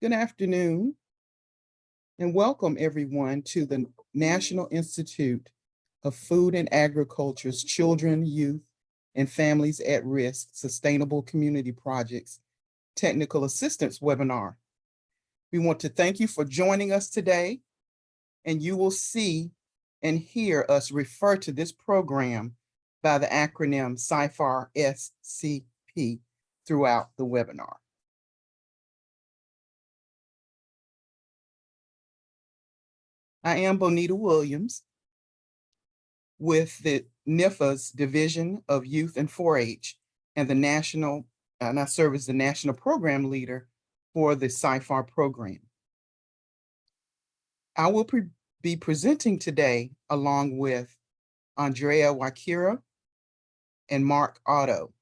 Good afternoon, and welcome everyone to the National Institute of Food and Agriculture's Children, Youth, and Families at Risk Sustainable Community Projects Technical Assistance webinar. We want to thank you for joining us today, and you will see and hear us refer to this program by the acronym CYFAR SCP throughout the webinar. I am Bonita Williams with the NIFA's Division of Youth and 4-H and the National, and I serve as the National Program Leader for the CYFAR program. I will be presenting today along with Andrea Wakira and Mark Otto.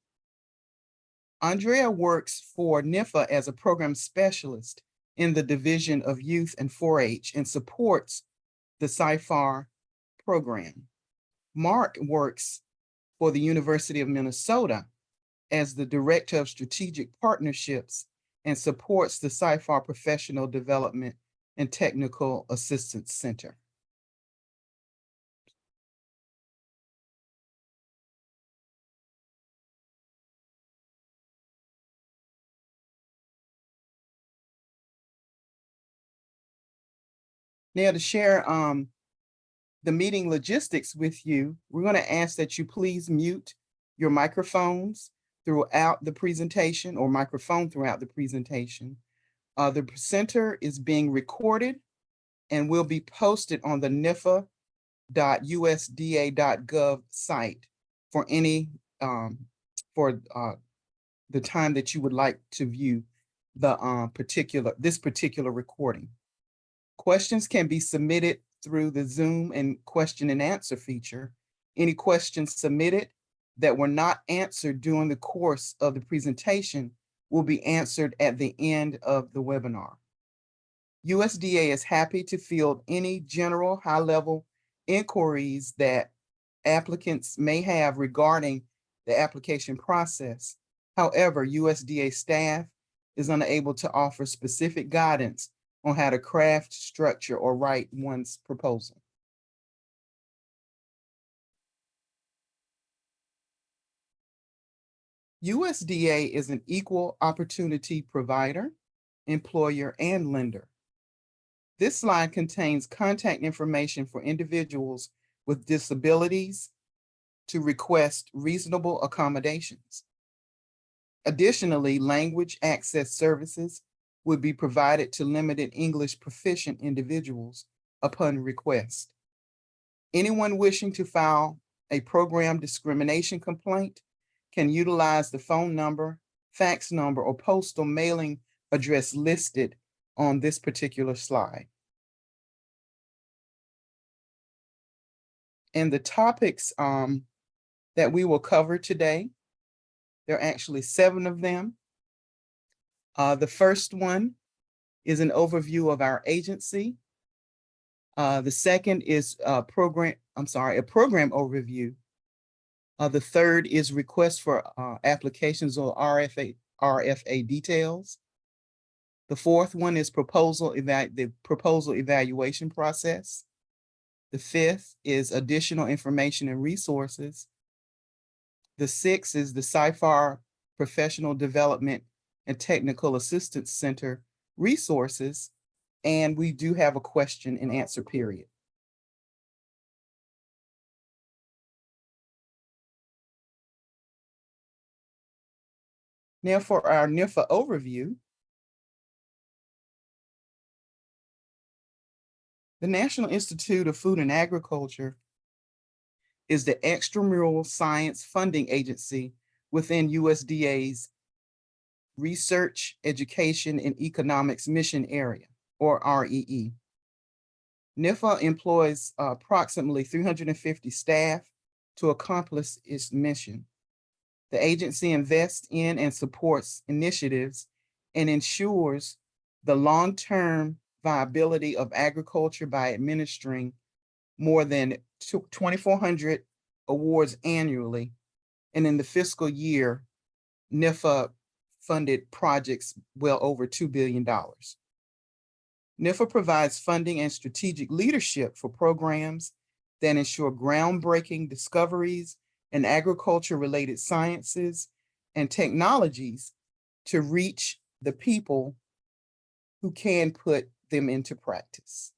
Andrea works for NIFA as a program specialist in the Division of Youth and 4-H and supports the CYFAR program. Mark works for the University of Minnesota as the Director of Strategic Partnerships and supports the CYFAR Professional Development and Technical Assistance Center. Now, to share the meeting logistics with you, we're going to ask that you please mute your microphones throughout the presentation, or microphone throughout the presentation. The presenter is being recorded and will be posted on the nifa.usda.gov site for any the time that you would like to view the this particular recording. Questions can be submitted through the Zoom and question and answer feature. Any questions submitted that were not answered during the course of the presentation will be answered at the end of the webinar. USDA is happy to field any general high-level inquiries that applicants may have regarding the application process. However, USDA staff is unable to offer specific guidance on how to craft, structure, or write one's proposal. USDA is an equal opportunity provider, employer, and lender. This slide contains contact information for individuals with disabilities to request reasonable accommodations. Additionally, language access services would be provided to limited English proficient individuals upon request. Anyone wishing to file a program discrimination complaint can utilize the phone number, fax number, or postal mailing address listed on this particular slide. And the topics that we will cover today, there are actually 7 of them. The first one is an overview of our agency. The second is a program overview. The third is request for applications or RFA details. The fourth one is the proposal evaluation process. The fifth is additional information and resources. The sixth is the CYFAR Professional Development and Technical Assistance Center resources, and we do have a question and answer period. Now for our NIFA overview. The National Institute of Food and Agriculture is the extramural science funding agency within USDA's Research, Education, and Economics Mission Area, or REE. NIFA employs approximately 350 staff to accomplish its mission. The agency invests in and supports initiatives and ensures the long-term viability of agriculture by administering more than 2,400 awards annually. And in the fiscal year, NIFA funded projects well over $2 billion. NIFA provides funding and strategic leadership for programs that ensure groundbreaking discoveries in agriculture-related sciences and technologies to reach the people who can put them into practice.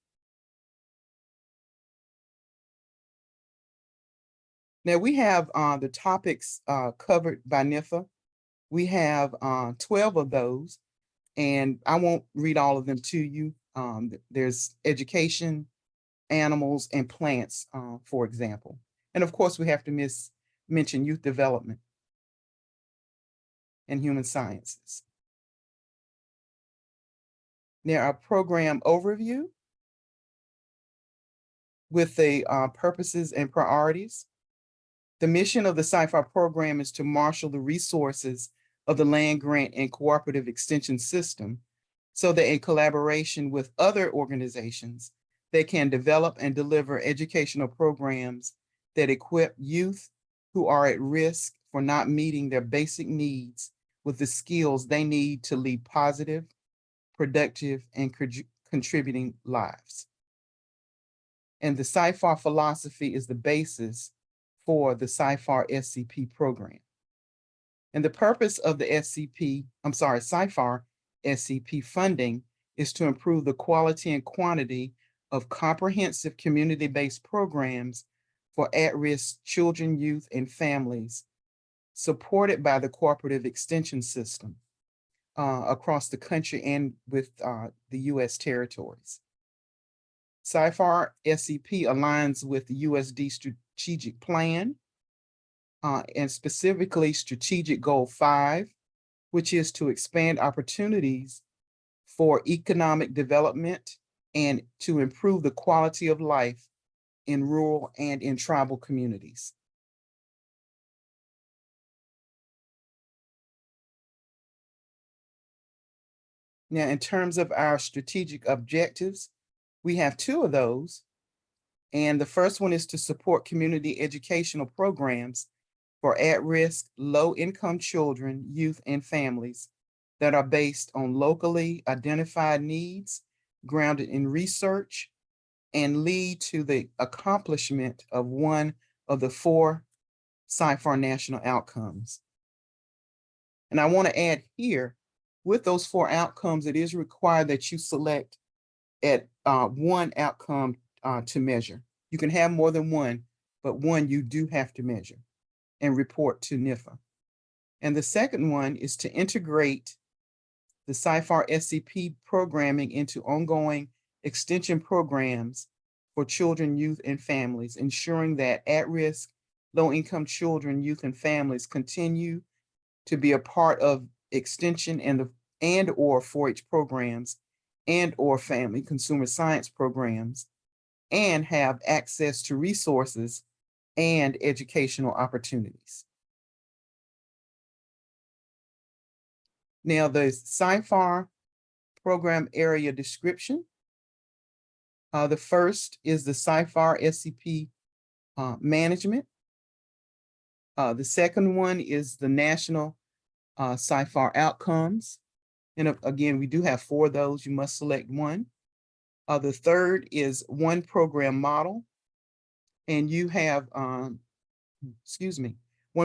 Now we have the topics covered by NIFA. We have 12 of those, and I won't read all of them to you. There's education, animals, and plants, for example. And of course, we have to mention youth development and human sciences. Now, our program overview with the purposes and priorities. The mission of the CYFAR program is to marshal the resources of the land grant and cooperative extension system so that in collaboration with other organizations, they can develop and deliver educational programs that equip youth who are at risk for not meeting their basic needs with the skills they need to lead positive, productive, and contributing lives. And the CYFAR philosophy is the basis for the CYFAR SCP program. And the purpose of the CYFAR SCP funding is to improve the quality and quantity of comprehensive community-based programs for at-risk children, youth, and families supported by the cooperative extension system across the country and with the U.S. territories. CYFAR SCP aligns with the USD strategic plan and specifically strategic goal 5, which is to expand opportunities for economic development and to improve the quality of life in rural and in tribal communities. Now, in terms of our strategic objectives, we have 2 of those. And the first one is to support community educational programs for at-risk, low-income children, youth, and families that are based on locally identified needs, grounded in research, and lead to the accomplishment of one of the 4 CYFAR national outcomes. And I want to add here, with those 4 outcomes, it is required that you select at one outcome to measure. You can have more than one, but one you do have to measure and report to NIFA. And the second one is to integrate the CYFAR SCP programming into ongoing extension programs for children, youth, and families, ensuring that at-risk, low-income children, youth, and families continue to be a part of extension and or 4-H programs and or family consumer science programs, and have access to resources and educational opportunities. Now, the CYFAR program area description. The first is the CYFAR SCP management. The second one is the national CYFAR outcomes. And again, we do have 4 of those. You must select one. The third is one program model. And you have, one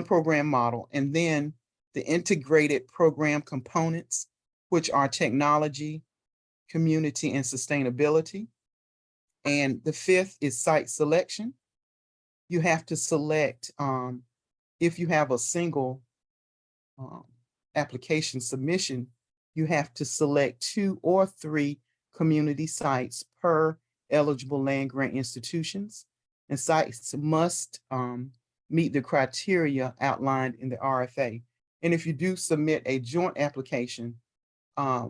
program model. And then the integrated program components, which are technology, community, and sustainability. And the 5th is site selection. You have to select, if you have a single application submission, you have to select 2 or 3 community sites per eligible land grant institutions. And sites must meet the criteria outlined in the RFA. And if you do submit a joint application,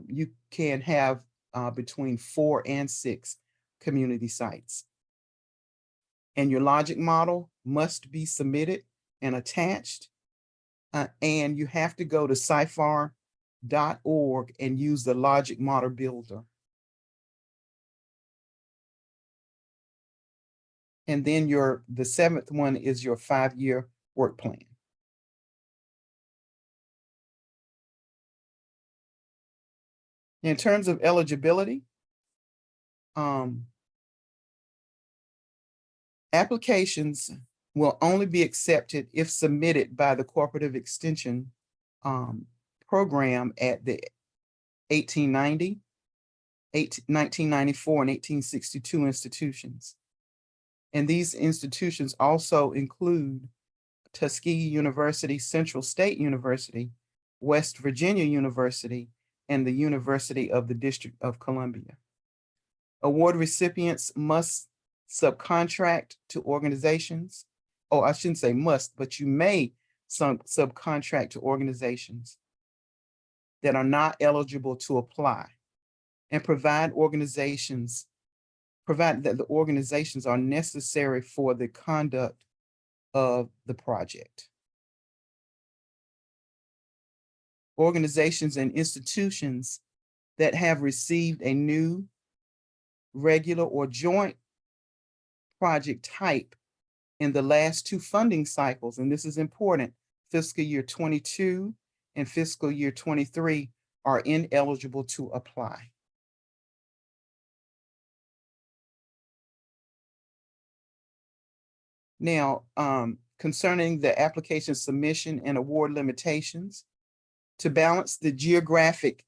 you can have between 4 and 6 community sites. And your logic model must be submitted and attached. And you have to go to CYFAR.org and use the logic model builder. And then the 7th one is your 5-year work plan. In terms of eligibility, Applications will only be accepted if submitted by the Cooperative Extension program at the 1890, 1994, and 1862 institutions. And these institutions also include Tuskegee University, Central State University, West Virginia University, and the University of the District of Columbia. Award recipients must subcontract to organizations. Oh, I shouldn't say must, but you may subcontract to organizations that are not eligible to apply, and provided that the organizations are necessary for the conduct of the project. Organizations and institutions that have received a new, regular, or joint project type in the last two funding cycles, and this is important, fiscal year 22 and fiscal year 23, are ineligible to apply. Now, concerning the application submission and award limitations, to balance the geographic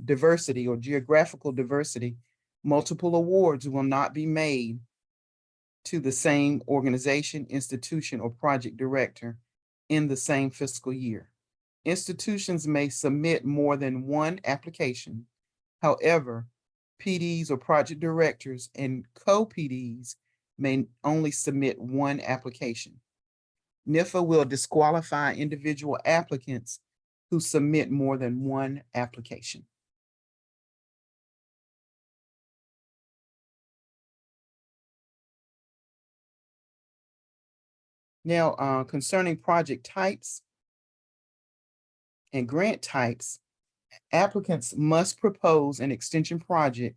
diversity or geographical diversity, multiple awards will not be made to the same organization, institution, or project director in the same fiscal year. Institutions may submit more than one application. However, PDs or project directors and co-PDs may only submit one application. NIFA will disqualify individual applicants who submit more than one application. Now, concerning project types and grant types, applicants must propose an extension project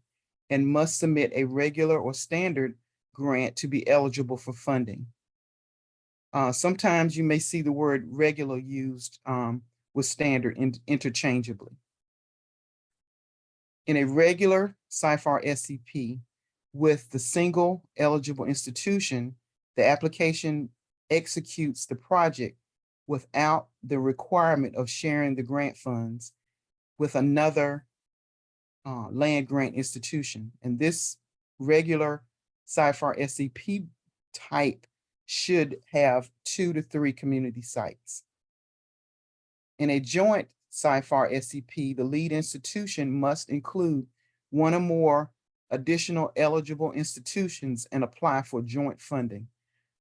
and must submit a regular or standard grant to be eligible for funding. Sometimes you may see the word regular used with standard interchangeably. In a regular CYFAR SCP with the single eligible institution, the application executes the project without the requirement of sharing the grant funds with another land grant institution. And this regular CYFAR SCP type should have 2 to 3 community sites. In a joint CYFAR SCP, the lead institution must include one or more additional eligible institutions and apply for joint funding.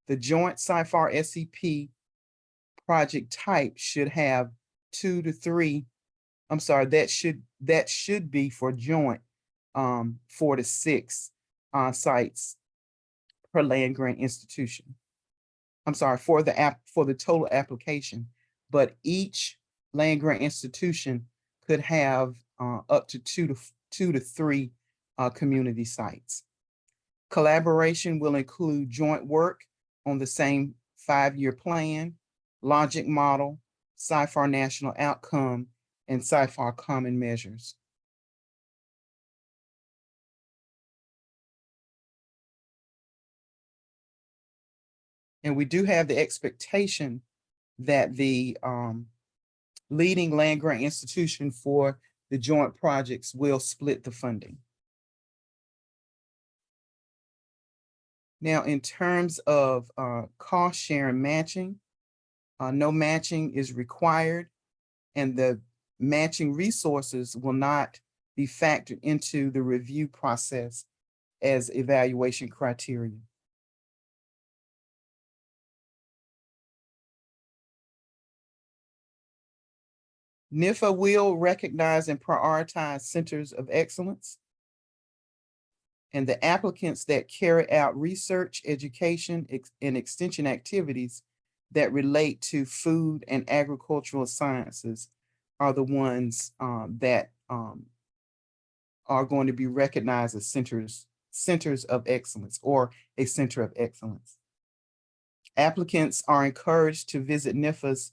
The joint CYFAR SCP project type should have 2 to 3. I'm sorry, that should be for joint 4 to 6 sites per land grant institution. I'm sorry, for the total application, but each land grant institution could have up to 2 to 3 community sites. Collaboration will include joint work on the same 5-year plan, logic model, CYFAR national outcome, and CYFAR common measures. And we do have the expectation that the leading land grant institution for the joint projects will split the funding. Now, in terms of cost sharing matching, no matching is required, and the matching resources will not be factored into the review process as evaluation criteria. NIFA will recognize and prioritize centers of excellence, and the applicants that carry out research, education, and extension activities that relate to food and agricultural sciences are the ones that are going to be recognized as centers of excellence or a center of excellence. Applicants are encouraged to visit NIFA's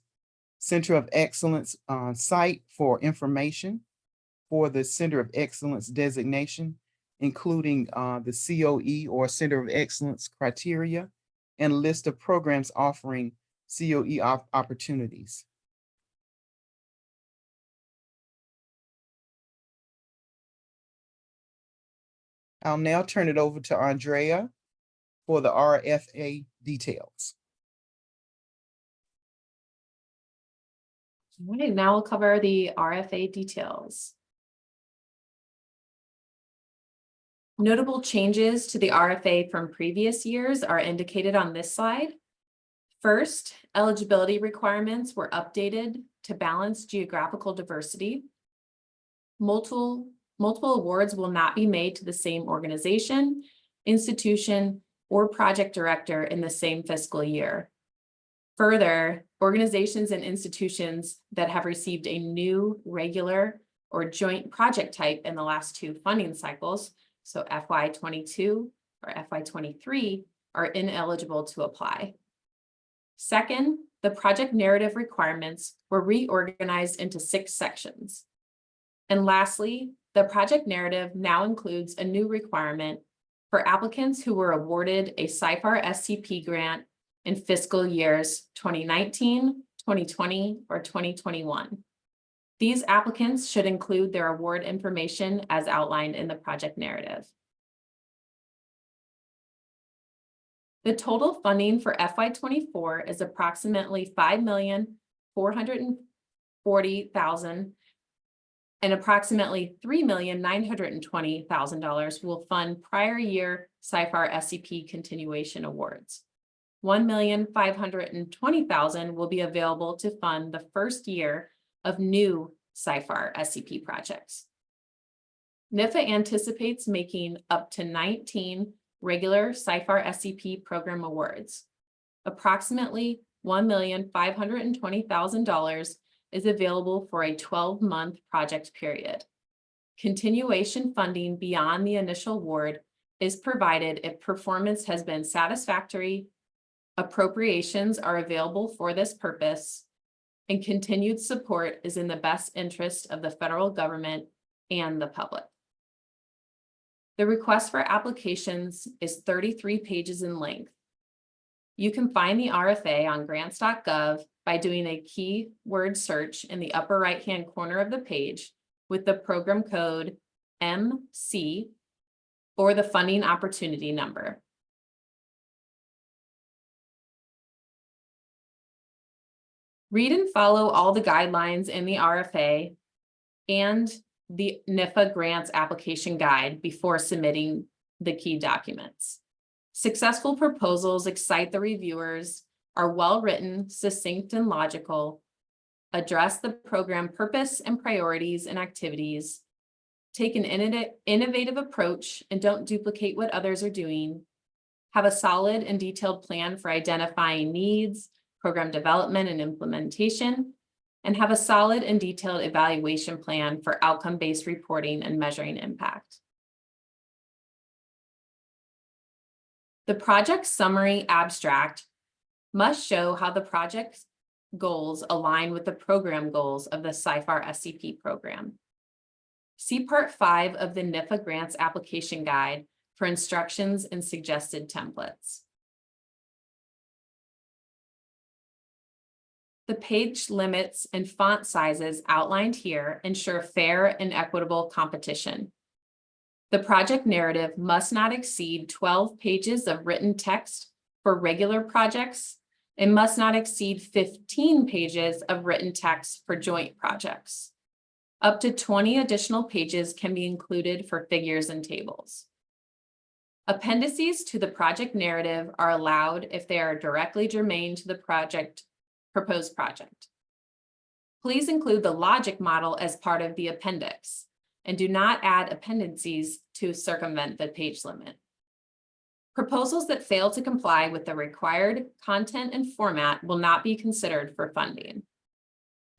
Center of Excellence site for information for the Center of Excellence designation including the COE or Center of Excellence criteria, and a list of programs offering COE opportunities. I'll now turn it over to Andrea for the RFA details. All right, now we'll cover the RFA details. Notable changes to the RFA from previous years are indicated on this slide. First, eligibility requirements were updated to balance geographical diversity. Multiple awards will not be made to the same organization, institution, or project director in the same fiscal year. Further, organizations and institutions that have received a new regular or joint project type in the last two funding cycles, so FY22 or FY23, are ineligible to apply. Second, the project narrative requirements were reorganized into 6 sections. And lastly, the project narrative now includes a new requirement for applicants who were awarded a CYFAR SCP grant in fiscal years 2019, 2020, or 2021. These applicants should include their award information as outlined in the project narrative. The total funding for FY24 is approximately $5,440,000, and approximately $3,920,000 will fund prior year CYFAR SCP continuation awards. $1,520,000 will be available to fund the first year of new CYFAR SCP projects. NIFA anticipates making up to 19 regular CYFAR SCP program awards. Approximately $1,520,000 is available for a 12-month project period. Continuation funding beyond the initial award is provided if performance has been satisfactory, appropriations are available for this purpose, and continued support is in the best interest of the federal government and the public. The request for applications is 33 pages in length. You can find the RFA on grants.gov by doing a keyword search in the upper right-hand corner of the page with the program code MC or the funding opportunity number. Read and follow all the guidelines in the RFA and the NIFA grants application guide before submitting the key documents. Successful proposals excite the reviewers, are well-written, succinct, and logical, address the program purpose and priorities and activities, take an innovative approach and don't duplicate what others are doing, have a solid and detailed plan for identifying needs, program development and implementation, and have a solid and detailed evaluation plan for outcome-based reporting and measuring impact. The project summary abstract must show how the project goals align with the program goals of the CYFAR SCP program. See Part 5 of the NIFA Grants Application Guide for instructions and suggested templates. The page limits and font sizes outlined here ensure fair and equitable competition. The project narrative must not exceed 12 pages of written text for regular projects and must not exceed 15 pages of written text for joint projects. Up to 20 additional pages can be included for figures and tables. Appendices to the project narrative are allowed if they are directly germane to the proposed project. Please include the logic model as part of the appendix and do not add appendices to circumvent the page limit. Proposals that fail to comply with the required content and format will not be considered for funding.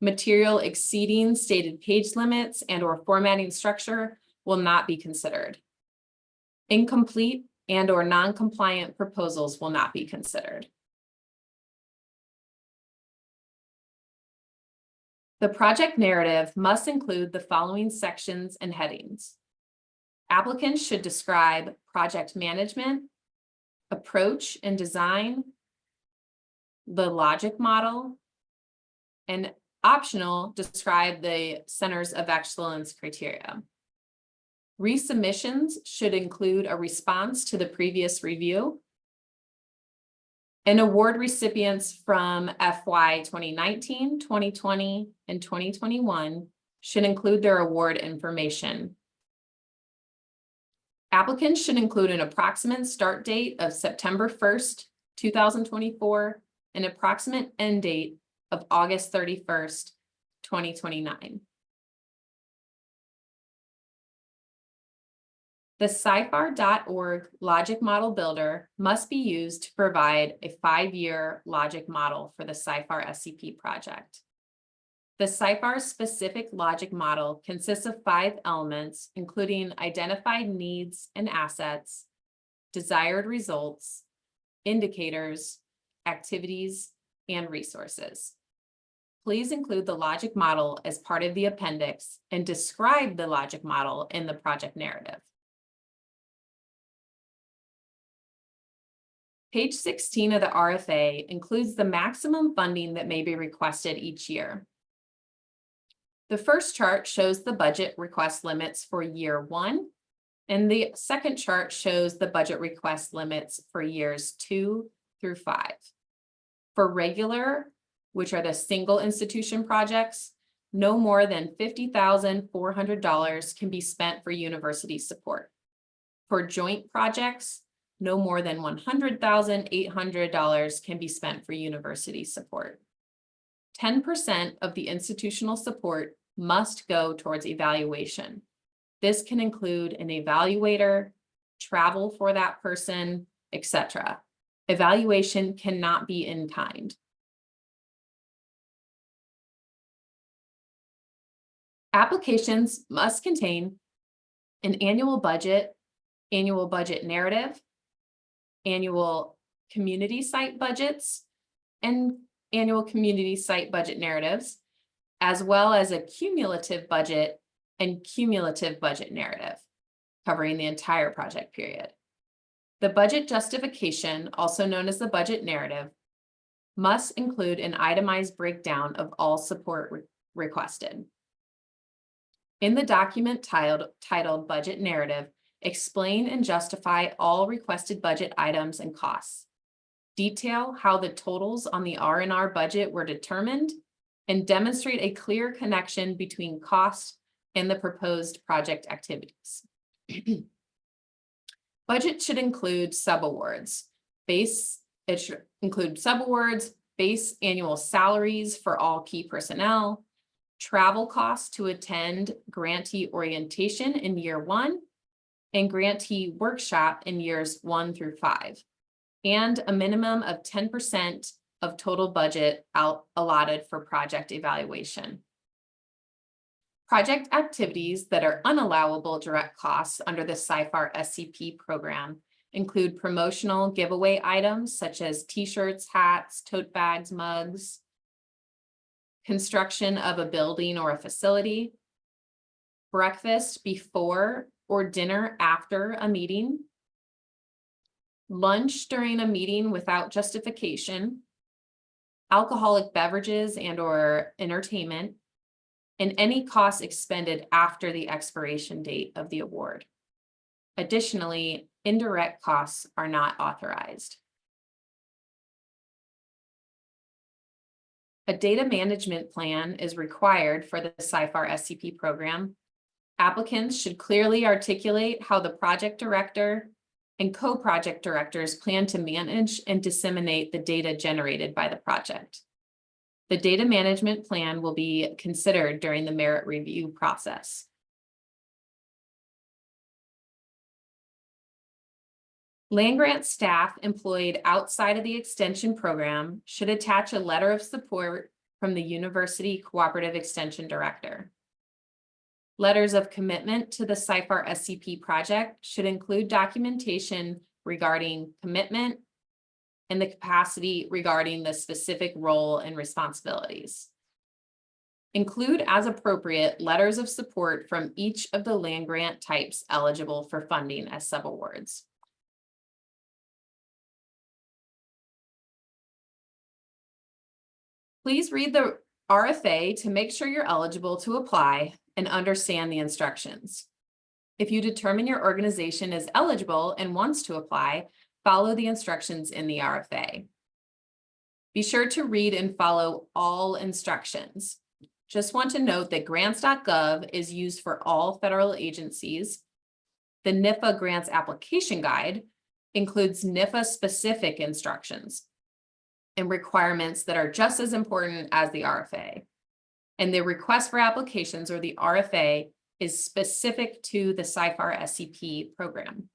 Material exceeding stated page limits and/or formatting structure will not be considered. Incomplete and/or non-compliant proposals will not be considered. The project narrative must include the following sections and headings: Applicants should describe project management, approach and design, the logic model, and optional, describe the Centers of Excellence criteria. Resubmissions should include a response to the previous review. And award recipients from FY 2019, 2020, and 2021 should include their award information. Applicants should include an approximate start date of September 1st, 2024, and approximate end date of August 31st, 2029. The CYFAR.org logic model builder must be used to provide a 5-year logic model for the CYFAR SCP project. The CYFAR specific logic model consists of 5 elements, including identified needs and assets, desired results, indicators, activities, and resources. Please include the logic model as part of the appendix and describe the logic model in the project narrative. Page 16 of the RFA includes the maximum funding that may be requested each year. The first chart shows the budget request limits for year 1, and the second chart shows the budget request limits for years 2 through 5. For regular, which are the single institution projects, no more than $50,400 can be spent for university support. For joint projects, no more than $100,800 can be spent for university support. 10% of the institutional support must go towards evaluation. This can include an evaluator, travel for that person, etc. Evaluation cannot be in kind. Applications must contain an annual budget narrative, annual community site budgets, and annual community site budget narratives, as well as a cumulative budget and cumulative budget narrative, covering the entire project period. The budget justification, also known as the budget narrative, must include an itemized breakdown of all support requested. In the document titled Budget Narrative, explain and justify all requested budget items and costs. Detail how the totals on the R&R budget were determined, and demonstrate a clear connection between cost and the proposed project activities. Budget should include subawards. It should include subawards, base annual salaries for all key personnel, travel costs to attend grantee orientation in year 1, and grantee workshop in years 1 through 5, and a minimum of 10% of total budget allotted for project evaluation. Project activities that are unallowable direct costs under the CYFAR SCP program include promotional giveaway items such as t-shirts, hats, tote bags, mugs, construction of a building or a facility, breakfast before or dinner after a meeting, lunch during a meeting without justification, alcoholic beverages and/or entertainment, and any costs expended after the expiration date of the award. Additionally, indirect costs are not authorized. A data management plan is required for the CYFAR SCP program. Applicants should clearly articulate how the project director and co-project directors plan to manage and disseminate the data generated by the project. The data management plan will be considered during the merit review process. Land-grant staff employed outside of the extension program should attach a letter of support from the University Cooperative Extension Director. Letters of commitment to the CYFAR SCP project should include documentation regarding commitment and the capacity regarding the specific role and responsibilities. Include as appropriate letters of support from each of the land grant types eligible for funding as subawards. Please read the RFA to make sure you're eligible to apply and understand the instructions. If you determine your organization is eligible and wants to apply, follow the instructions in the RFA. Be sure to read and follow all instructions. Just want to note that grants.gov is used for all federal agencies. The NIFA grants application guide includes NIFA specific instructions and requirements that are just as important as the RFA. And the request for applications, or the RFA, is specific to the CYFAR SCP program.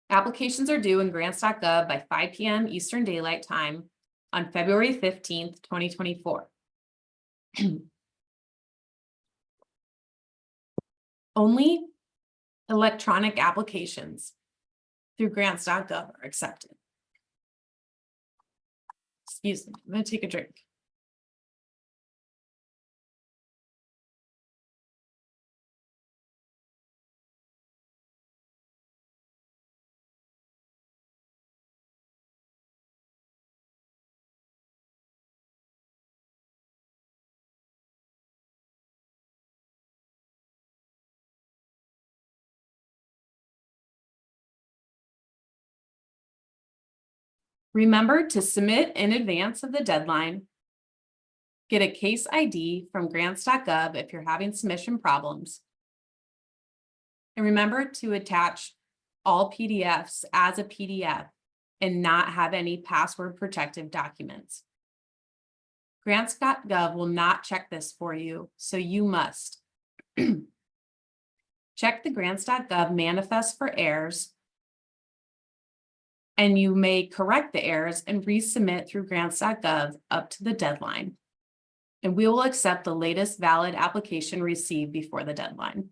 Applications are due in grants.gov by 5 p.m. Eastern Daylight Time on February 15th, 2024. Only electronic applications through grants.gov are accepted. Excuse me, I'm going to take a drink. Remember to submit in advance of the deadline. Get a case ID from grants.gov if you're having submission problems. And remember to attach all PDFs as a PDF and not have any password protected documents. Grants.gov will not check this for you, so you must. Check the grants.gov manifest for errors, and you may correct the errors and resubmit through grants.gov up to the deadline. And we will accept the latest valid application received before the deadline.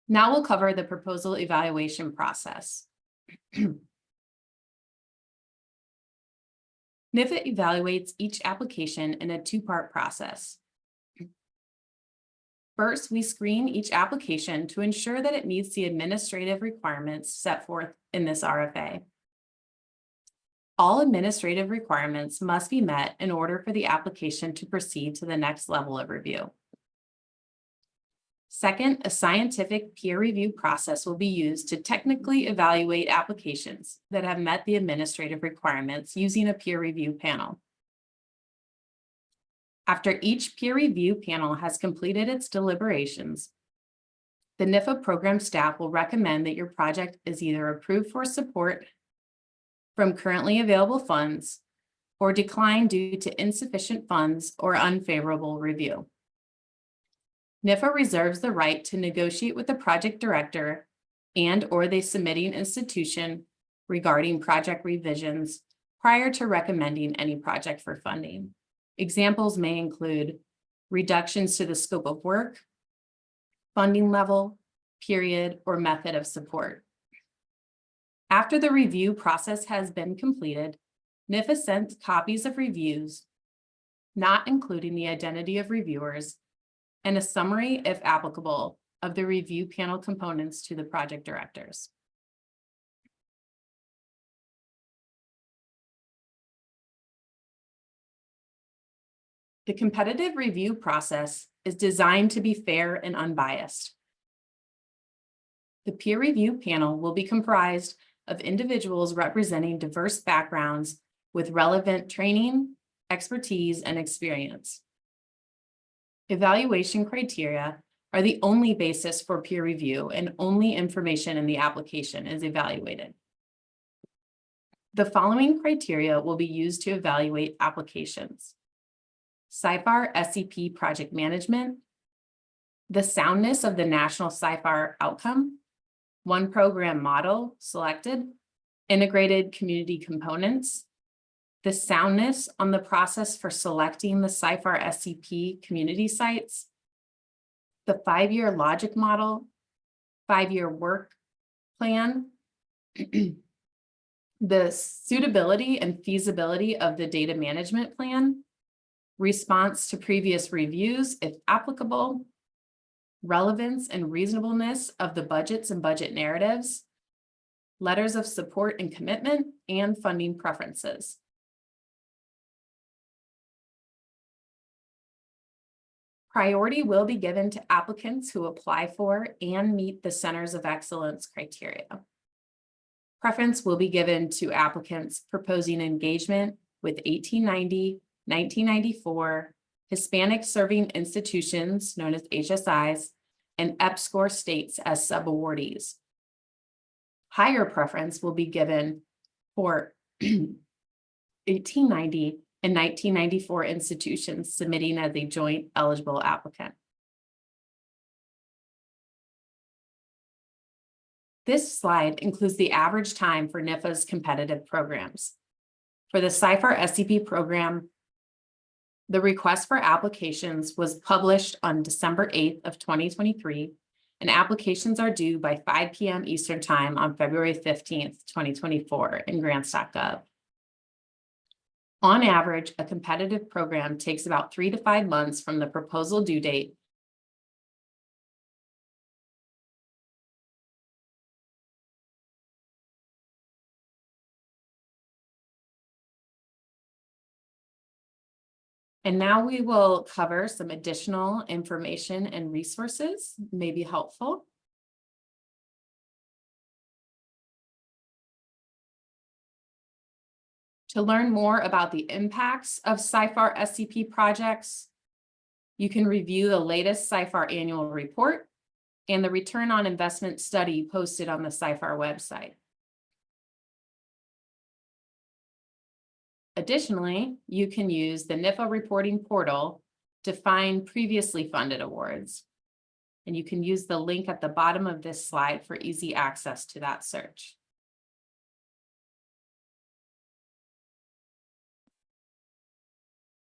Now we'll cover the proposal evaluation process. NIFA evaluates each application in a two-part process. First, we screen each application to ensure that it meets the administrative requirements set forth in this RFA. All administrative requirements must be met in order for the application to proceed to the next level of review. Second, a scientific peer review process will be used to technically evaluate applications that have met the administrative requirements using a peer review panel. After each peer review panel has completed its deliberations, the NIFA program staff will recommend that your project is either approved for support from currently available funds or declined due to insufficient funds or unfavorable review. NIFA reserves the right to negotiate with the project director and/or the submitting institution regarding project revisions prior to recommending any project for funding. Examples may include reductions to the scope of work, funding level, period, or method of support. After the review process has been completed, NIFA sends copies of reviews, not including the identity of reviewers, and a summary, if applicable, of the review panel components to the project directors. The competitive review process is designed to be fair and unbiased. The peer review panel will be comprised of individuals representing diverse backgrounds with relevant training, expertise, and experience. Evaluation criteria are the only basis for peer review, and only information in the application is evaluated. The following criteria will be used to evaluate applications: CYFAR SCP project management, the soundness of the national CYFAR outcome, one program model selected, integrated community components, the soundness on the process for selecting the CYFAR SCP community sites, the 5-year logic model, 5-year work plan, the suitability and feasibility of the data management plan, response to previous reviews if applicable, relevance and reasonableness of the budgets and budget narratives, letters of support and commitment, and funding preferences. Priority will be given to applicants who apply for and meet the Centers of Excellence criteria. Preference will be given to applicants proposing engagement with 1890, 1994, Hispanic serving institutions known as HSIs, and EPSCoR states as subawardees. Higher preference will be given for 1890 and 1994 institutions submitting as a joint eligible applicant. This slide includes the average time for NIFA's competitive programs. For the CYFAR SCP program, the request for applications was published on December 8th of 2023, and applications are due by 5 p.m. Eastern Time on February 15th, 2024 in grants.gov. On average, a competitive program takes about 3 to 5 months from the proposal due date And now we will cover some additional information and resources may be helpful. To learn more about the impacts of CYFAR SCP projects, you can review the latest CYFAR annual report and the return on investment study posted on the CYFAR website. Additionally, you can use the NIFA reporting portal to find previously funded awards. And you can use the link at the bottom of this slide for easy access to that search.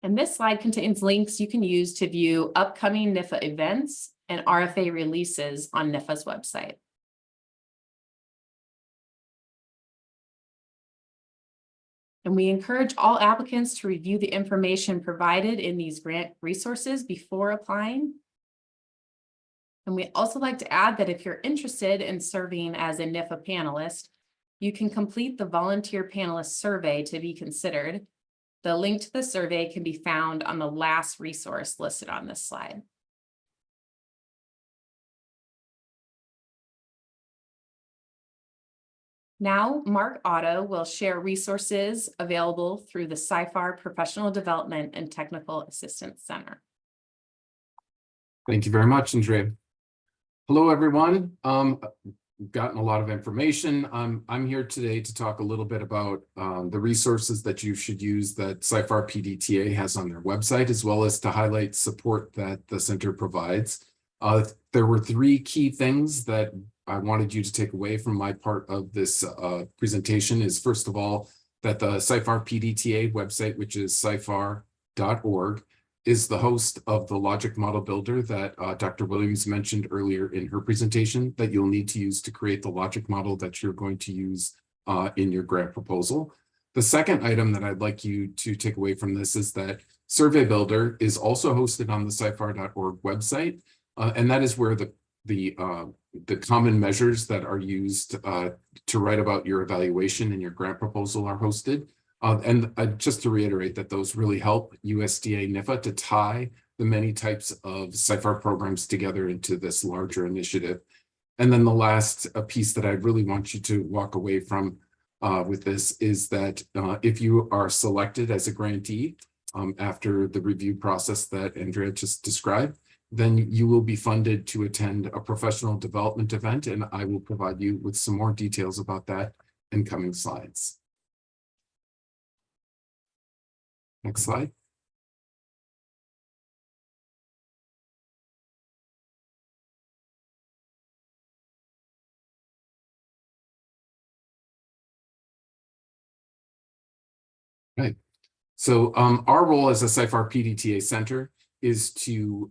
And this slide contains links you can use to view upcoming NIFA events and RFA releases on NIFA's website. And we encourage all applicants to review the information provided in these grant resources before applying. And we also like to add that if you're interested in serving as a NIFA panelist, you can complete the volunteer panelist survey to be considered. The link to the survey can be found on the last resource listed on this slide. Now, Mark Otto will share resources available through the CYFAR Professional Development and Technical Assistance Center. Thank you very much, Andrea. Hello, everyone. We've gotten a lot of information. I'm here today to talk a little bit about the resources that you should use that CYFAR PDTA has on their website, as well as to highlight support that the center provides. There were 3 key things that I wanted you to take away from my part of this presentation is, first of all, that the CYFAR PDTA website, which is cyfar.org, is the host of the logic model builder that Dr. Williams mentioned earlier in her presentation that you'll need to use to create the logic model that you're going to use in your grant proposal. The second item that I'd like you to take away from this is that Survey Builder is also hosted on the cyfar.org website, and that is where the common measures that are used to write about your evaluation and your grant proposal are hosted. And just to reiterate that those really help USDA NIFA to tie the many types of CYFAR programs together into this larger initiative. And then the last piece that I really want you to walk away from with this is that if you are selected as a grantee after the review process that Andrea just described, then you will be funded to attend a professional development event, and I will provide you with some more details about that in coming slides. Next slide. Right. So our role as a CYFAR PDTA center is to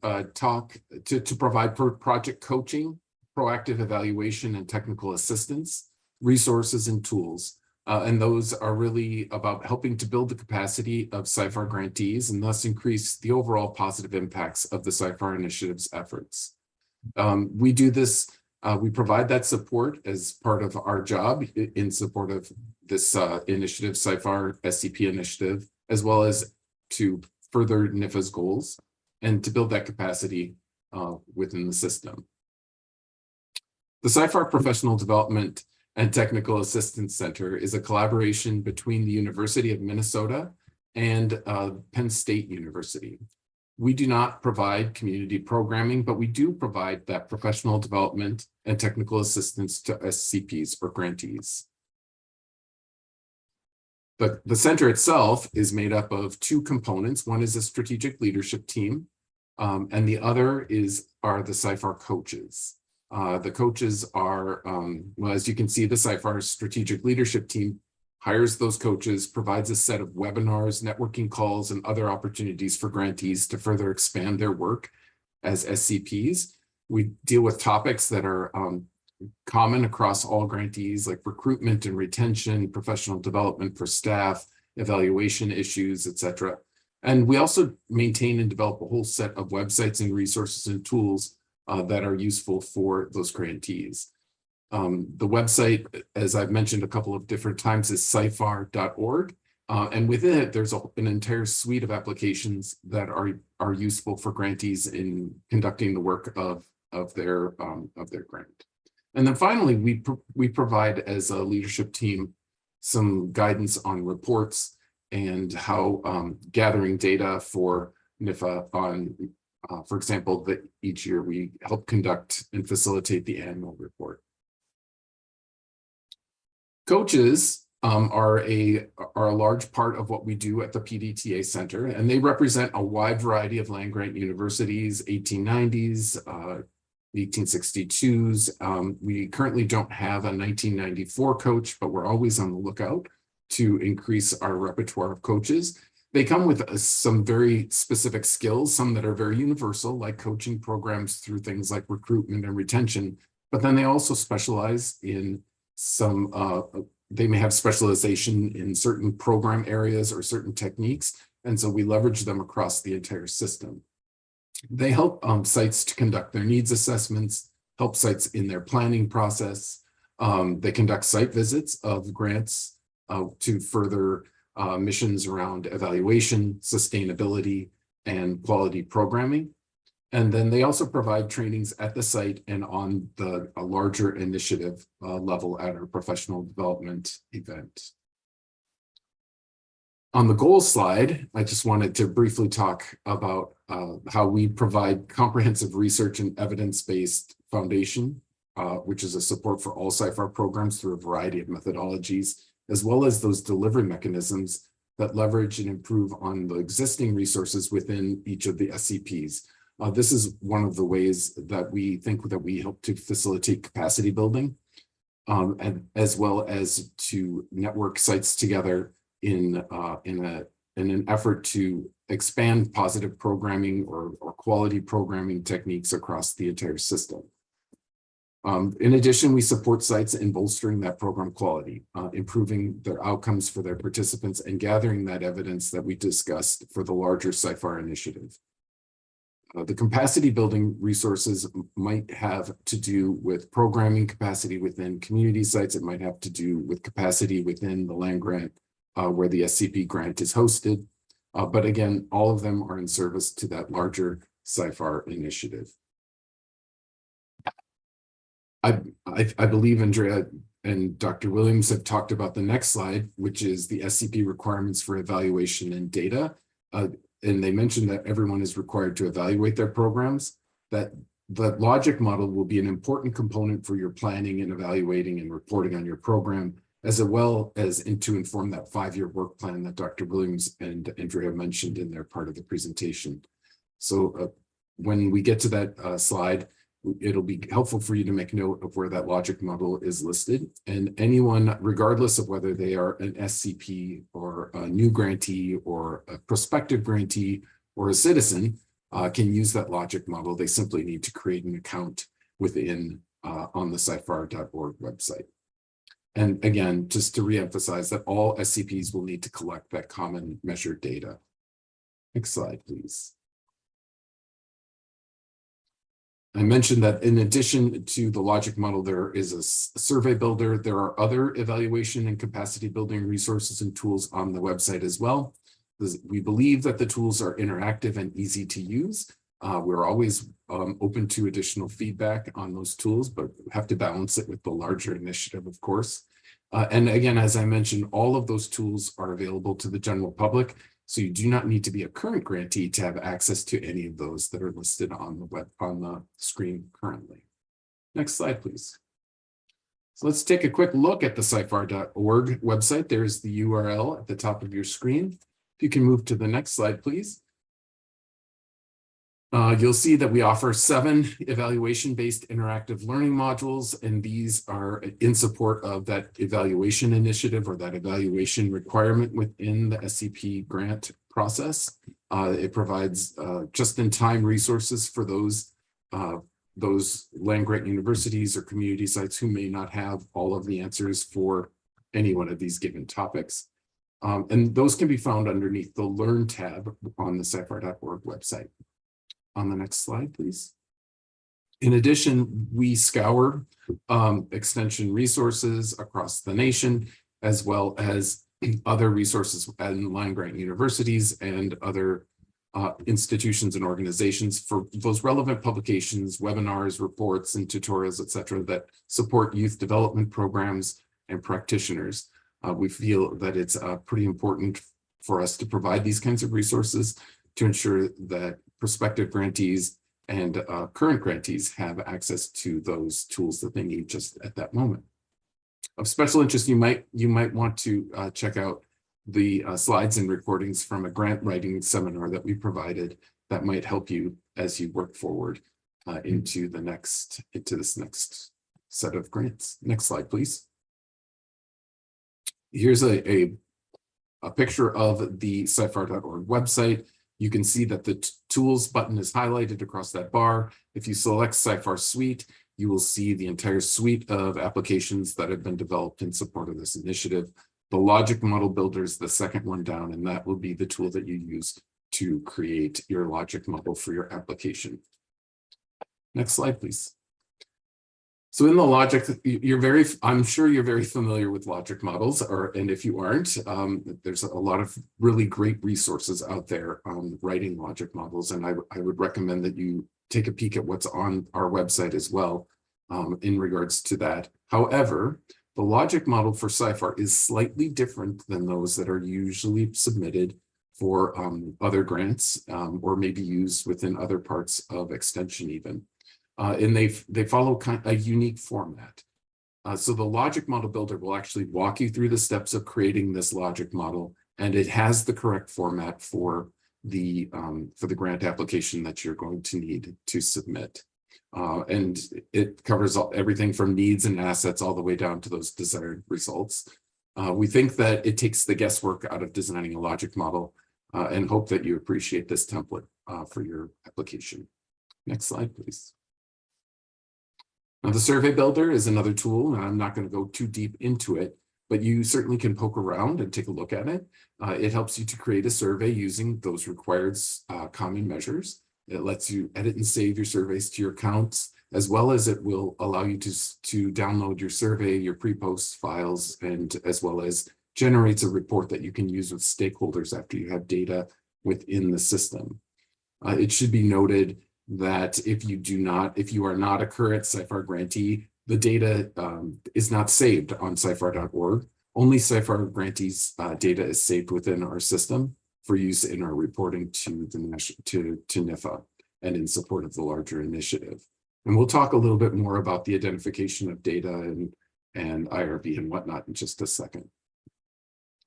provide project coaching, proactive evaluation, and technical assistance, resources, and tools And those are really about helping to build the capacity of CYFAR grantees and thus increase the overall positive impacts of the CYFAR initiative's efforts. We do this, we provide that support as part of our job in support of this initiative, CYFAR SCP initiative, as well as to further NIFA's goals and to build that capacity within the system. The CYFAR Professional Development and Technical Assistance Center is a collaboration between the University of Minnesota and Penn State University. We do not provide community programming, but we do provide that professional development and technical assistance to SCPs or grantees. The center itself is made up of two components. One is a strategic leadership team, and the other are the CYFAR coaches. The coaches are, well, as you can see, the CYFAR strategic leadership team hires those coaches, provides a set of webinars, networking calls, and other opportunities for grantees to further expand their work as SCPs. We deal with topics that are common across all grantees, like recruitment and retention, professional development for staff, evaluation issues, etc. And we also maintain and develop a whole set of websites and resources and tools that are useful for those grantees. The website, as I've mentioned a couple of different times, is CYFAR.org. And within it, there's an entire suite of applications that are useful for grantees in conducting the work of their grant. And then finally, we provide as a leadership team some guidance on reports and how gathering data for NIFA on, for example, that each year we help conduct and facilitate the annual report. Coaches are a large part of what we do at the PDTA Center, and they represent a wide variety of land-grant universities, 1890s, 1862s. We currently don't have a 1994 coach, but we're always on the lookout to increase our repertoire of coaches. They come with some very specific skills, some that are very universal, like coaching programs through things like recruitment and retention, but then they also specialize in some, they may have specialization in certain program areas or certain techniques, and so we leverage them across the entire system. They help sites to conduct their needs assessments, help sites in their planning process. They conduct site visits of grants to further missions around evaluation, sustainability, and quality programming. And then they also provide trainings at the site and on a larger initiative level at our professional development event. On the goals slide, I just wanted to briefly talk about how we provide comprehensive research and evidence-based foundation, which is a support for all CYFAR programs through a variety of methodologies, as well as those delivery mechanisms that leverage and improve on the existing resources within each of the SCPs. This is one of the ways that we think that we help to facilitate capacity building, and as well as to network sites together in an effort to expand positive programming or quality programming techniques across the entire system. In addition, we support sites in bolstering that program quality, improving their outcomes for their participants, and gathering that evidence that we discussed for the larger CYFAR initiative. The capacity building resources might have to do with programming capacity within community sites. It might have to do with capacity within the land grant where the SCP grant is hosted. But again, all of them are in service to that larger CYFAR initiative. I believe Andrea and Dr. Williams have talked about the next slide, which is the SCP requirements for evaluation and data. And they mentioned that everyone is required to evaluate their programs, that the logic model will be an important component for your planning and evaluating and reporting on your program, as well as to inform that 5-year work plan that Dr. Williams and Andrea mentioned in their part of the presentation. So when we get to that slide, it'll be helpful for you to make note of where that logic model is listed. And anyone, regardless of whether they are an SCP or a new grantee or a prospective grantee or a citizen, can use that logic model. They simply need to create an account within on the CYFAR.org website. And again, just to reemphasize that all SCPs will need to collect that common measure data. Next slide, please. I mentioned that in addition to the logic model, there is a survey builder. There are other evaluation and capacity building resources and tools on the website as well. We believe that the tools are interactive and easy to use. We're always open to additional feedback on those tools, but have to balance it with the larger initiative, of course. And again, as I mentioned, all of those tools are available to the general public. So you do not need to be a current grantee to have access to any of those that are listed on the screen currently. Next slide, please. So let's take a quick look at the CYFAR.org website. There's the URL at the top of your screen. If you can move to the next slide, please. You'll see that we offer 7 evaluation-based interactive learning modules, and these are in support of that evaluation initiative or that evaluation requirement within the SCP grant process. It provides just-in-time resources for those land-grant universities or community sites who may not have all of the answers for any one of these given topics. And those can be found underneath the Learn tab on the CYFAR.org website. On the next slide, please. In addition, we scour extension resources across the nation, as well as other resources and land-grant universities and other institutions and organizations for those relevant publications, webinars, reports, and tutorials, et cetera, that support youth development programs and practitioners. We feel that it's pretty important for us to provide these kinds of resources to ensure that prospective grantees and current grantees have access to those tools that they need just at that moment. Of special interest, you might want to check out the slides and recordings from a grant writing seminar that we provided that might help you as you work forward into this next set of grants. Next slide, please. Here's a picture of the CYFAR.org website. You can see that the tools button is highlighted across that bar. If you select CYFAR Suite, you will see the entire suite of applications that have been developed in support of this initiative. The logic model builder is the second one down, and that will be the tool that you use to create your logic model for your application. Next slide, please. So in the logic, I'm sure you're very familiar with logic models, and if you aren't, there's a lot of really great resources out there on writing logic models, and I would recommend that you take a peek at what's on our website as well in regards to that. However, the logic model for CYFAR is slightly different than those that are usually submitted for other grants or maybe used within other parts of extension even. And they follow kind of a unique format. So the logic model builder will actually walk you through the steps of creating this logic model, and it has the correct format for the grant application that you're going to need to submit. And it covers everything from needs and assets all the way down to those desired results. We think that it takes the guesswork out of designing a logic model and hope that you appreciate this template for your application. Next slide, please. Now, the survey builder is another tool, and I'm not going to go too deep into it, but you certainly can poke around and take a look at it. It helps you to create a survey using those required common measures. It lets you edit and save your surveys to your accounts, as well as it will allow you to download your survey, your pre-post files, and as well as generates a report that you can use with stakeholders after you have data within the system. It should be noted that if you are not a current CYFAR grantee, the data is not saved on CYFAR.org. Only CYFAR grantees data is saved within our system for use in our reporting to NIFA and in support of the larger initiative. And we'll talk a little bit more about the identification of data and IRB and whatnot in just a second.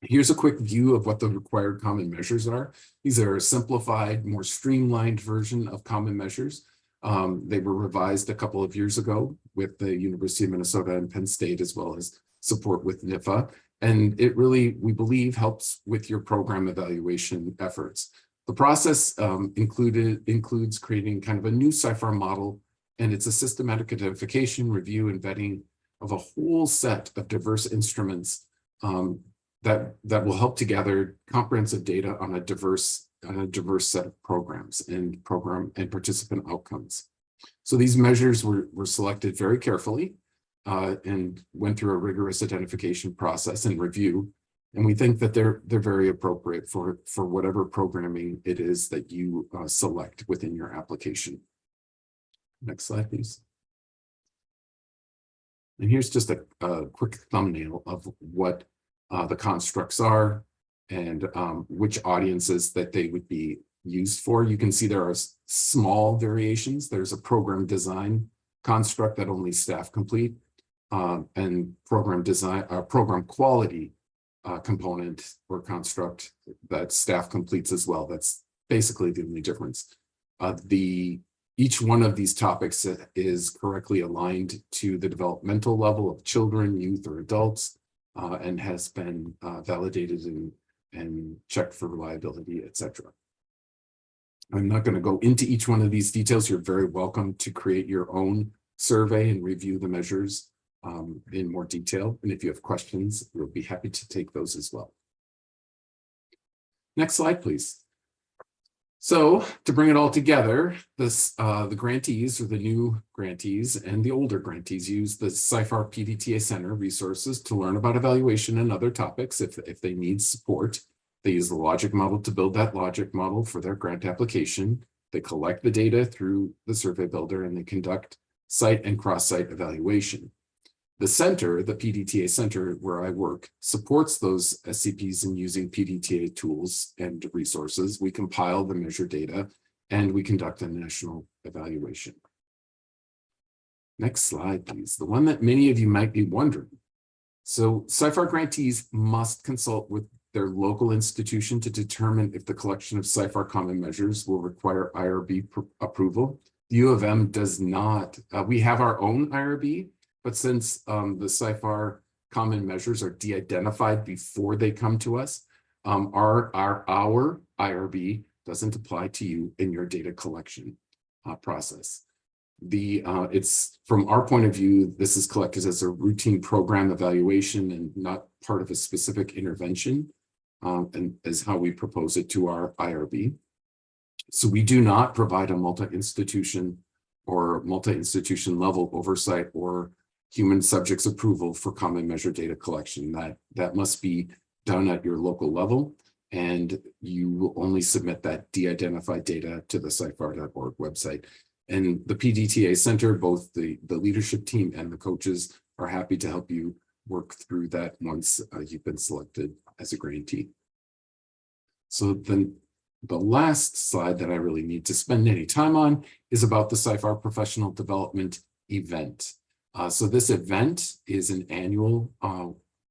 Here's a quick view of what the required common measures are. These are a simplified, more streamlined version of common measures. They were revised a couple of years ago with the University of Minnesota and Penn State, as well as support with NIFA. And it really, we believe, helps with your program evaluation efforts. The process includes creating kind of a new CYFAR model, and it's a systematic identification, review, and vetting of a whole set of diverse instruments that will help to gather comprehensive data on a diverse set of programs and participant outcomes. So these measures were selected very carefully and went through a rigorous identification process and review. And we think that they're very appropriate for whatever programming it is that you select within your application. Next slide, please. And here's just a quick thumbnail of what the constructs are and which audiences that they would be used for. You can see there are small variations. There's a program design construct that only staff complete, and program quality component or construct that staff completes as well. That's basically the only difference. Each one of these topics is correctly aligned to the developmental level of children, youth, or adults, and has been validated and checked for reliability, etc. I'm not going to go into each one of these details. You're very welcome to create your own survey and review the measures in more detail. And if you have questions, we'll be happy to take those as well. Next slide, please. So to bring it all together, the grantees or the new grantees and the older grantees use the CYFAR PDTA Center resources to learn about evaluation and other topics if they need support. They use the logic model to build that logic model for their grant application. They collect the data through the survey builder and they conduct site and cross-site evaluation. The center, the PDTA Center where I work, supports those SCPs in using PDTA tools and resources. We compile the measure data and we conduct a national evaluation. Next slide, please. The one that many of you might be wondering. So CYFAR grantees must consult with their local institution to determine if the collection of CYFAR common measures will require IRB approval. The U of M does not. We have our own IRB, but since the CYFAR common measures are de-identified before they come to us, our IRB doesn't apply to you in your data collection process. It's from our point of view, this is collected as a routine program evaluation and not part of a specific intervention, and is how we propose it to our IRB. So we do not provide a multi-institution level oversight or human subjects approval for common measure data collection. That must be done at your local level, and you will only submit that de-identified data to the CYFAR.org website. And the PDTA Center, both the leadership team and the coaches are happy to help you work through that once you've been selected as a grantee. So then the last slide that I really need to spend any time on is about the CYFAR Professional Development event. So this event is an annual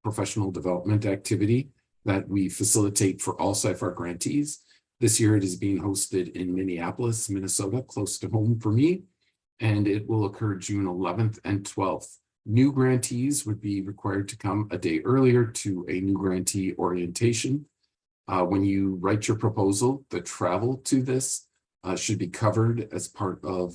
professional development activity that we facilitate for all CYFAR grantees. This year it is being hosted in Minneapolis, Minnesota, close to home for me, and it will occur June 11th and 12th. New grantees would be required to come a day earlier to a new grantee orientation. When you write your proposal, the travel to this should be covered as part of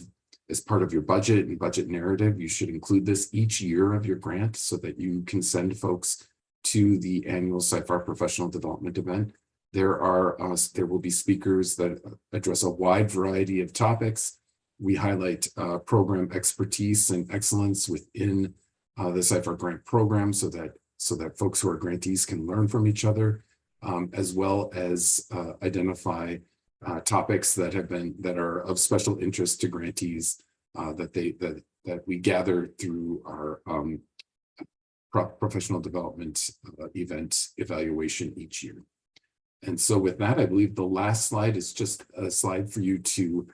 your budget and budget narrative. You should include this each year of your grant so that you can send folks to the annual CYFAR Professional Development event. There will be speakers that address a wide variety of topics. We highlight program expertise and excellence within the CYFAR grant program so that folks who are grantees can learn from each other, as well as identify topics that are of special interest to grantees that we gather through our professional development event evaluation each year. And so with that, I believe the last slide is just a slide for you to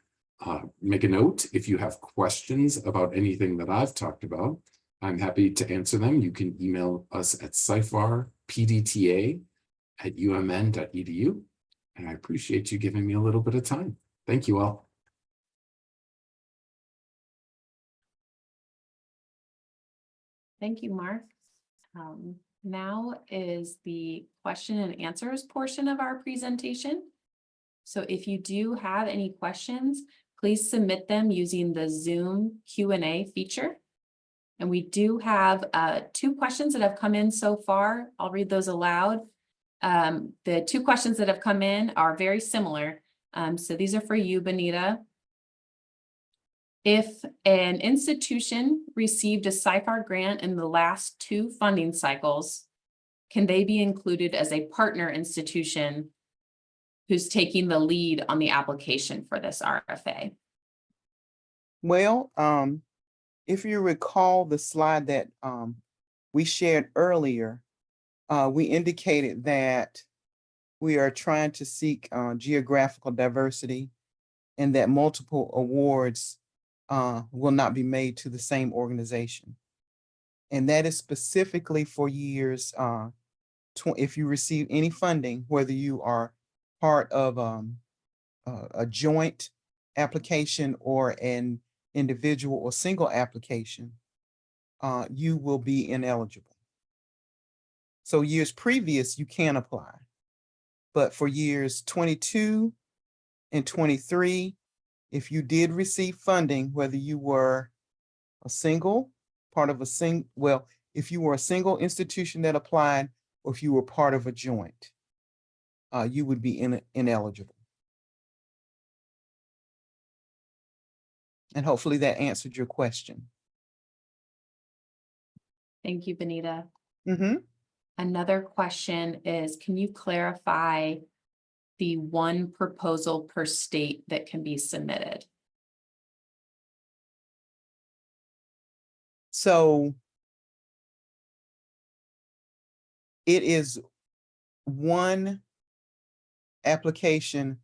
make a note. If you have questions about anything that I've talked about, I'm happy to answer them. You can email us at cyfarpdta@umn.edu. And I appreciate you giving me a little bit of time. Thank you all. Thank you, Mark. Now is the question and answers portion of our presentation. So if you do have any questions, please submit them using the Zoom Q&A feature. And we do have 2 questions that have come in so far. I'll read those aloud. The 2 questions that have come in are very similar. So these are for you, Benita. If an institution received a CYFAR grant in the last 2 funding cycles, can they be included as a partner institution who's taking the lead on the application for this RFA? Well, if you recall the slide that we shared earlier, we indicated that we are trying to seek geographical diversity and that multiple awards will not be made to the same organization. And that is specifically for years, if you receive any funding, whether you are part of a joint application or an individual or single application, you will be ineligible. So years previous, you can apply. But for years 22 and 23, if you did receive funding, whether you were a single, part of a well, if you were a single institution that applied, or if you were part of a joint, you would be ineligible. And hopefully that answered your question. Thank you, Benita. Mm-hmm. Another question is, can you clarify the 1 proposal per state that can be submitted? So it is 1 application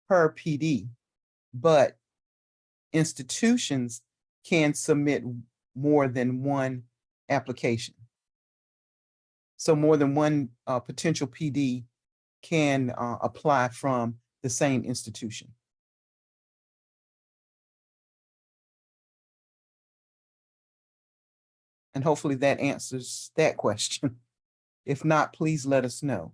per PD, but institutions can submit more than 1 application. So more than 1 potential PD can apply from the same institution. And hopefully that answers that question. If not, please let us know.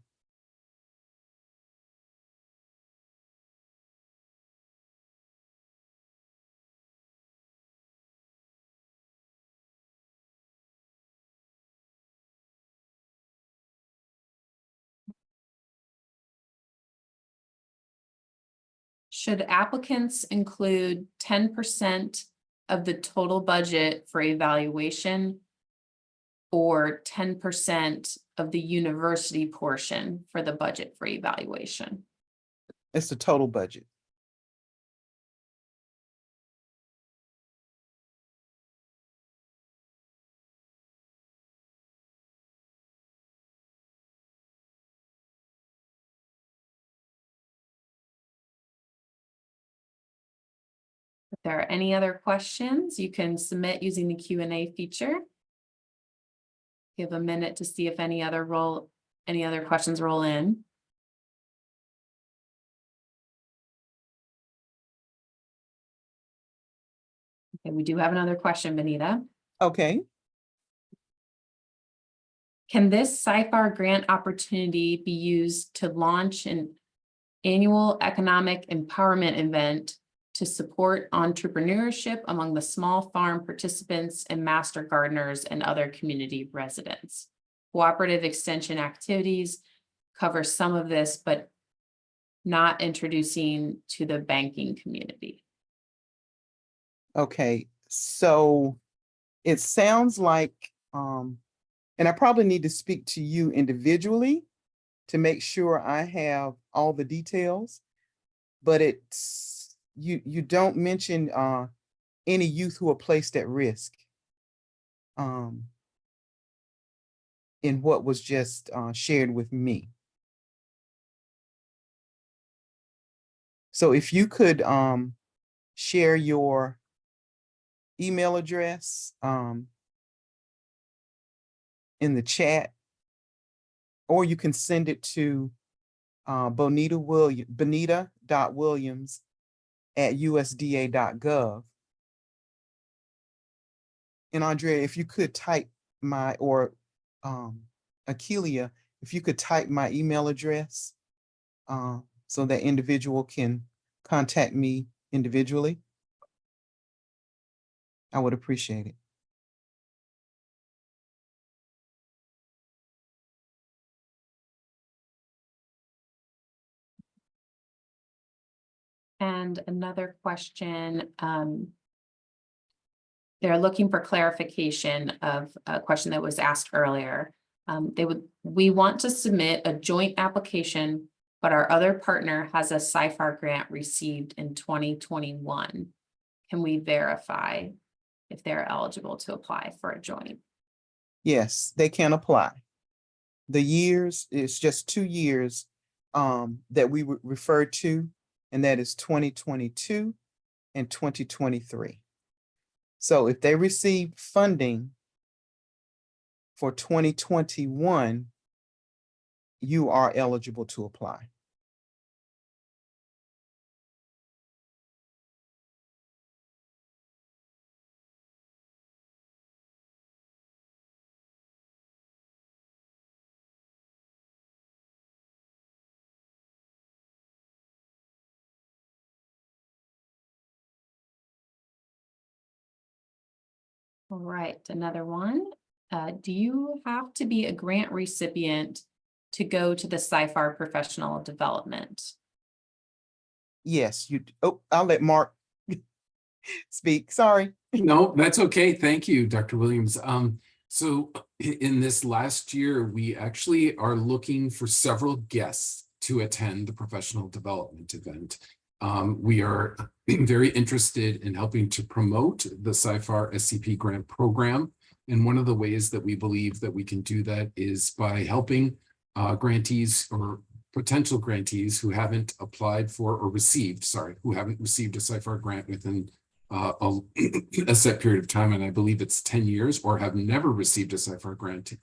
Should applicants include 10% of the total budget for evaluation or 10% of the university portion for the budget for evaluation? It's the total budget. If there are any other questions, you can submit using the Q&A feature. Give a minute to see if any other questions roll in. Okay, we do have another question, Benita. Okay. Can this CYFAR grant opportunity be used to launch an annual economic empowerment event to support entrepreneurship among the small farm participants and master gardeners and other community residents? Cooperative extension activities cover some of this, but not introducing to the banking community. Okay, so it sounds like, and I probably need to speak to you individually to make sure I have all the details, but it's, you don't mention any youth who are placed at risk in what was just shared with me. So if you could share your email address in the chat, or you can send it to bonita.williams@usda.gov. And Andrea, if you could type my, or Akeelia, if you could type my email address so that individual can contact me individually, I would appreciate it. And another question, they're looking for clarification of a question that was asked earlier. We want to submit a joint application, but our other partner has a CYFAR grant received in 2021. Can we verify if they're eligible to apply for a joint? Yes, they can apply. The years, it's just 2 years that we would refer to, and that is 2022 and 2023. So if they receive funding for 2021, you are eligible to apply. All right, another one. Do you have to be a grant recipient to go to the CYFAR professional development? Yes, I'll let Mark speak. Sorry. No, that's okay. Thank you, Dr. Williams. So in this last year, we actually are looking for several guests to attend the professional development event. We are very interested in helping to promote the CYFAR SCP grant program. And one of the ways that we believe that we can do that is by helping grantees or potential grantees who haven't applied for or received, who haven't received a CYFAR grant within a set period of time, and I believe it's 10 years, or have never received a CYFAR grant,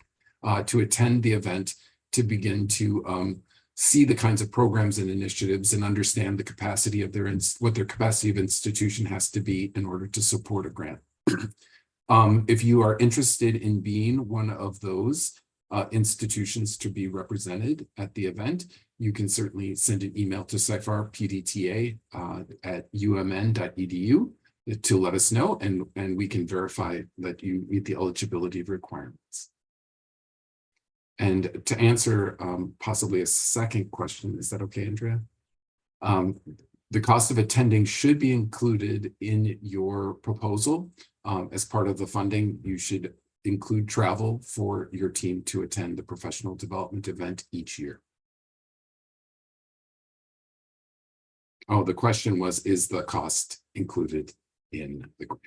to attend the event to begin to see the kinds of programs and initiatives and understand the capacity of what their capacity of institution has to be in order to support a grant. If you are interested in being one of those institutions to be represented at the event, you can certainly send an email to CYFAR at umn.edu to let us know, and we can verify that you meet the eligibility requirements. And to answer possibly a second question, is that okay, Andrea? The cost of attending should be included in your proposal. As part of the funding, you should include travel for your team to attend the professional development event each year. Oh, the question was, is the cost included in the grant?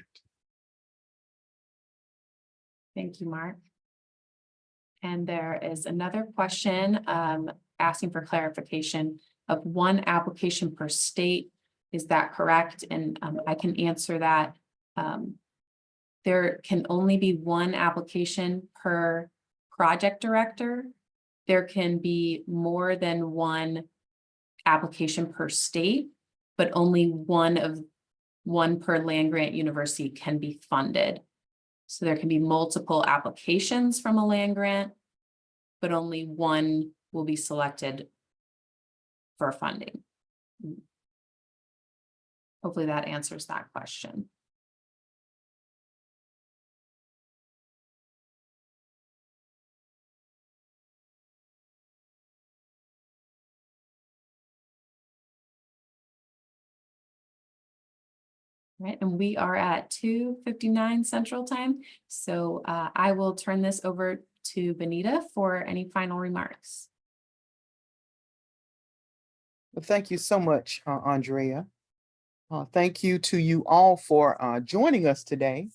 Thank you, Mark. And there is another question asking for clarification of one application per state. Is that correct? And I can answer that. There can only be one application per project director. There can be more than one application per state, but only one per land grant university can be funded. So there can be multiple applications from a land grant, but only one will be selected for funding. Hopefully that answers that question. Right, and we are at 2:59 Central Time. So I will turn this over to Benita for any final remarks. Well, thank you so much, Andrea. Thank you to you all for joining us today.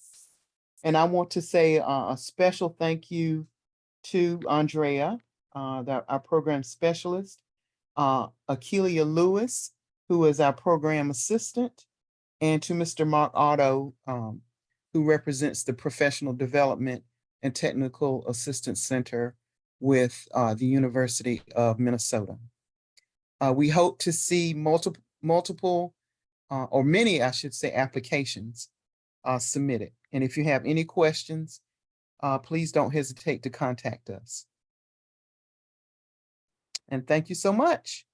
And I want to say a special thank you to Andrea, our program specialist, Akeelia Lewis, who is our program assistant, and to Mr. Mark Otto, who represents the Professional Development and Technical Assistance Center with the University of Minnesota. We hope to see multiple, or many, I should say, applications submitted. And if you have any questions, please don't hesitate to contact us. And thank you so much.